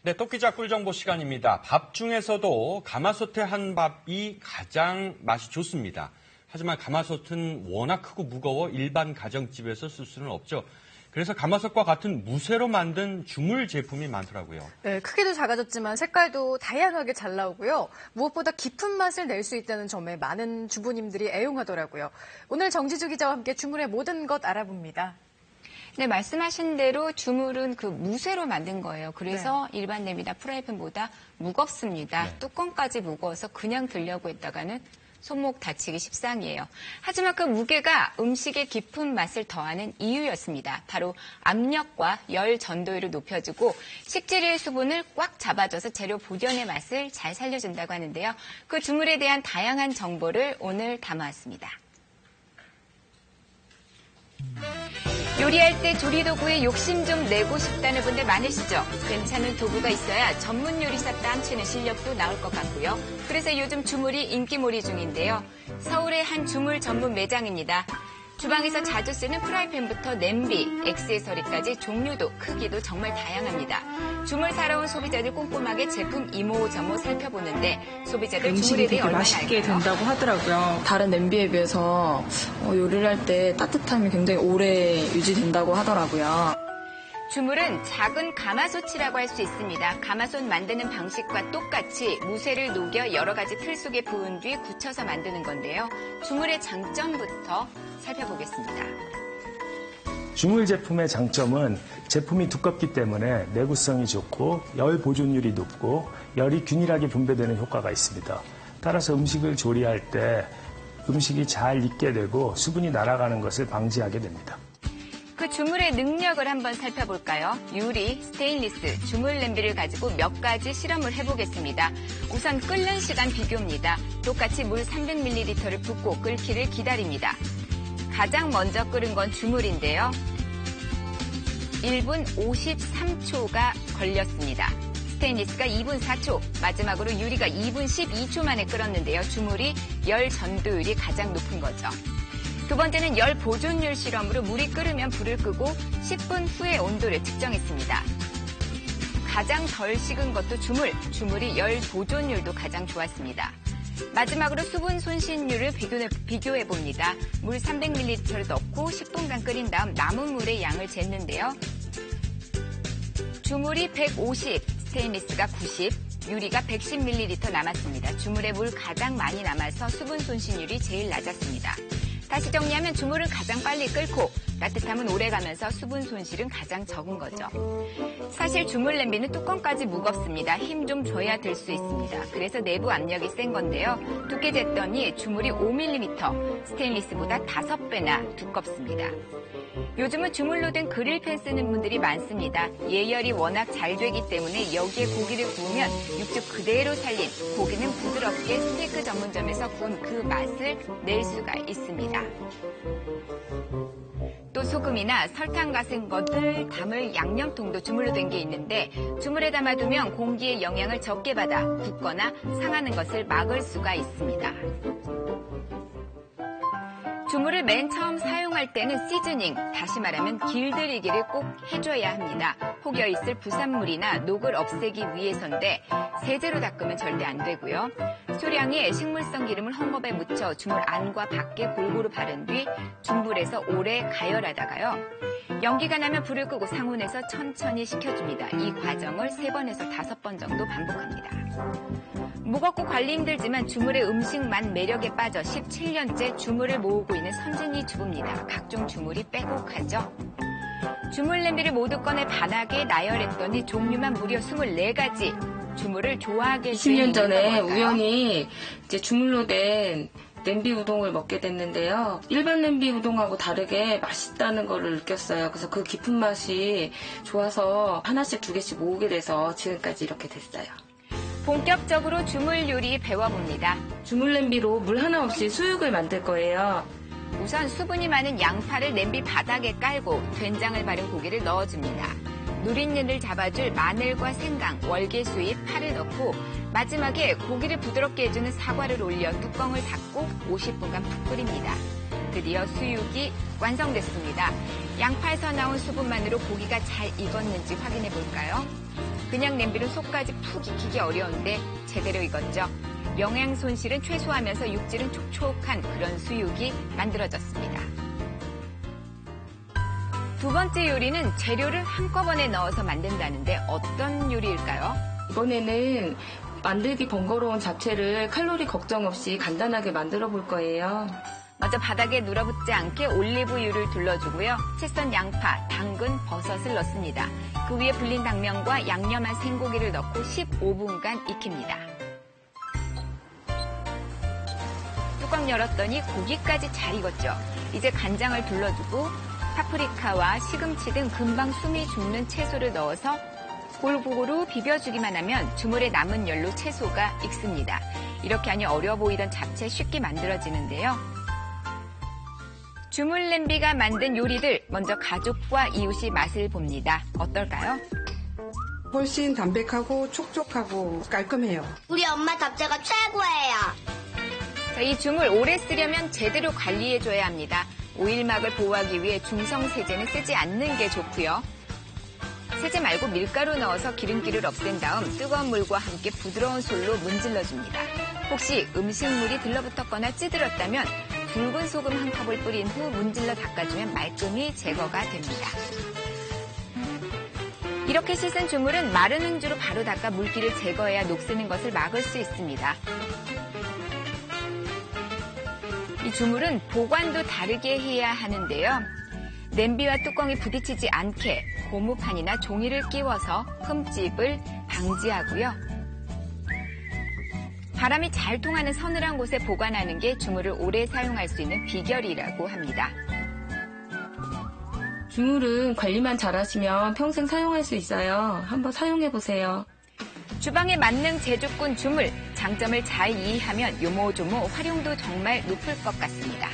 네, 토끼자 꿀정보 시간입니다. 밥 중에서도 가마솥에 한 밥이 가장 맛이 좋습니다. 하지만 가마솥은 워낙 크고 무거워 일반 가정집에서 쓸 수는 없죠. 그래서 가마솥과 같은 무쇠로 만든 주물 제품이 많더라고요. 네, 크기도 작아졌지만 색깔도 다양하게 잘 나오고요. 무엇보다 깊은 맛을 낼 수 있다는 점에 많은 주부님들이 애용하더라고요. 오늘 정지주 기자와 함께 주물의 모든 것 알아봅니다. 네, 말씀하신 대로 주물은 그 무쇠로 만든 거예요. 그래서 네. 일반 냄비나 프라이팬보다 무겁습니다. 네. 뚜껑까지 무거워서 그냥 들려고 했다가는 손목 다치기 십상이에요. 하지만 그 무게가 음식의 깊은 맛을 더하는 이유였습니다. 바로 압력과 열 전도율을 높여주고 식재료의 수분을 꽉 잡아줘서 재료 본연의 맛을 잘 살려준다고 하는데요. 그 주물에 대한 다양한 정보를 오늘 담아왔습니다. 요리할 때 조리도구에 욕심 좀 내고 싶다는 분들 많으시죠? 괜찮은 도구가 있어야 전문 요리사 땀치는 실력도 나올 것 같고요. 그래서 요즘 주물이 인기몰이 중인데요. 서울의 한 주물 전문 매장입니다. 주방에서 자주 쓰는 프라이팬부터 냄비, 액세서리까지 종류도 크기도 정말 다양합니다. 주물 사러 온 소비자들 꼼꼼하게 제품 이모저모 살펴보는데 소비자들 주물에 대해 얼마나 맛있게 알까요? 된다고 하더라고요. 다른 냄비에 비해서 요리를 할 때 따뜻함이 굉장히 오래 유지된다고 하더라고요. 주물은 작은 가마솥이라고 할 수 있습니다. 가마솥 만드는 방식과 똑같이 무쇠를 녹여 여러 가지 틀 속에 부은 뒤 굳혀서 만드는 건데요. 주물의 장점부터 살펴보겠습니다. 주물 제품의 장점은 제품이 두껍기 때문에 내구성이 좋고 열 보존율이 높고 열이 균일하게 분배되는 효과가 있습니다. 따라서 음식을 조리할 때 음식이 잘 익게 되고 수분이 날아가는 것을 방지하게 됩니다. 그 주물의 능력을 한번 살펴볼까요? 유리, 스테인리스, 주물 냄비를 가지고 몇 가지 실험을 해보겠습니다. 우선 끓는 시간 비교입니다. 똑같이 물 300ml를 붓고 끓기를 기다립니다. 가장 먼저 끓은 건 주물인데요. 1분 53초가 걸렸습니다. 스테인리스가 2분 4초, 마지막으로 유리가 2분 12초 만에 끓었는데요. 주물이 열 전도율이 가장 높은 거죠. 두 번째는 열 보존율 실험으로 물이 끓으면 불을 끄고 10분 후의 온도를 측정했습니다. 가장 덜 식은 것도 주물이 열 보존율도 가장 좋았습니다. 마지막으로 수분 손실률을 비교해봅니다. 물 300ml를 넣고 10분간 끓인 다음 남은 물의 양을 쟀는데요. 주물이 150, 스테인리스가 90, 유리가 110ml 남았습니다. 주물에 물 가장 많이 남아서 수분 손실률이 제일 낮았습니다. 다시 정리하면 주물은 가장 빨리 끓고 따뜻함은 오래가면서 수분 손실은 가장 적은 거죠. 사실 주물 냄비는 뚜껑까지 무겁습니다. 힘 좀 줘야 될 수 있습니다. 그래서 내부 압력이 센 건데요. 두께 쟀더니 주물이 5mm, 스테인리스보다 5배나 두껍습니다. 요즘은 주물로 된 그릴팬 쓰는 분들이 많습니다. 예열이 워낙 잘 되기 때문에 여기에 고기를 구우면 육즙 그대로 살린 고기는 부드럽게 스테이크 전문점에서 구운 그 맛을 낼 수가 있습니다. 또 소금이나 설탕 같은 것을 담을 양념통도 주물로 된 게 있는데 주물에 담아두면 공기의 영향을 적게 받아 붓거나 상하는 것을 막을 수가 있습니다. 주물을 맨 처음 사용할 때는 시즈닝, 다시 말하면 길들이기를 꼭 해줘야 합니다. 혹여 있을 부산물이나 녹을 없애기 위해서인데 세제로 닦으면 절대 안 되고요. 소량의 식물성 기름을 헝겊에 묻혀 주물 안과 밖에 골고루 바른 뒤 중불에서 오래 가열하다가요. 연기가 나면 불을 끄고 상온에서 천천히 식혀줍니다. 이 과정을 3번에서 5번 정도 반복합니다. 무겁고 관리 힘들지만 주물의 음식 맛 매력에 빠져 17년째 주물을 모으고 있는 선진이 주부입니다. 각종 주물이 빼곡하죠. 주물 냄비를 모두 꺼내 반하게 나열했더니 종류만 무려 24가지. 주물을 좋아하게 20년 전에 우연히 이제 주물로 된 냄비 우동을 먹게 됐는데요. 일반 냄비 우동하고 다르게 맛있다는 걸 느꼈어요. 그래서 그 깊은 맛이 좋아서 하나씩 2개씩 모으게 돼서 지금까지 이렇게 됐어요. 본격적으로 주물 요리 배워봅니다. 주물 냄비로 물 하나 없이 수육을 만들 거예요. 우선 수분이 많은 양파를 냄비 바닥에 깔고 된장을 바른 고기를 넣어줍니다. 누린내를 잡아줄 마늘과 생강, 월계수잎, 파를 넣고 마지막에 고기를 부드럽게 해주는 사과를 올려 뚜껑을 닫고 50분간 푹 끓입니다. 드디어 수육이 완성됐습니다. 양파에서 나온 수분만으로 고기가 잘 익었는지 확인해 볼까요? 그냥 냄비로 속까지 푹 익히기 어려운데 제대로 익었죠. 영양 손실은 최소화하면서 육질은 촉촉한 그런 수육이 만들어졌습니다. 두 번째 요리는 재료를 한꺼번에 넣어서 만든다는데 어떤 요리일까요? 이번에는 만들기 번거로운 잡채를 칼로리 걱정 없이 간단하게 만들어 볼 거예요. 먼저 바닥에 눌어붙지 않게 올리브유를 둘러주고요. 채썬 양파, 당근, 버섯을 넣습니다. 그 위에 불린 당면과 양념한 생고기를 넣고 15분간 익힙니다. 뚜껑 열었더니 고기까지 잘 익었죠. 이제 간장을 둘러주고 파프리카와 시금치 등 금방 숨이 죽는 채소를 넣어서 골고루 비벼주기만 하면 주물에 남은 열로 채소가 익습니다. 이렇게 하니 어려워 보이던 잡채 쉽게 만들어지는데요. 주물 냄비가 만든 요리들 먼저 가족과 이웃이 맛을 봅니다. 어떨까요? 훨씬 담백하고 촉촉하고 깔끔해요. 우리 엄마 잡채가 최고예요. 자, 이 주물 오래 쓰려면 제대로 관리해줘야 합니다. 오일막을 보호하기 위해 중성세제는 쓰지 않는 게 좋고요. 세제 말고 밀가루 넣어서 기름기를 없앤 다음 뜨거운 물과 함께 부드러운 솔로 문질러줍니다. 혹시 음식물이 들러붙었거나 찌들었다면 굵은 소금 한 컵을 뿌린 후 문질러 닦아주면 말끔히 제거가 됩니다. 이렇게 씻은 주물은 마른 행주로 바로 닦아 물기를 제거해야 녹쓰는 것을 막을 수 있습니다. 이 주물은 보관도 다르게 해야 하는데요. 냄비와 뚜껑이 부딪히지 않게 고무판이나 종이를 끼워서 흠집을 방지하고요. 바람이 잘 통하는 서늘한 곳에 보관하는 게 주물을 오래 사용할 수 있는 비결이라고 합니다. 주물은 관리만 잘하시면 평생 사용할 수 있어요. 한번 사용해보세요. 주방의 만능 제주꾼 주물, 장점을 잘 이해하면 요모조모 활용도 정말 높을 것 같습니다.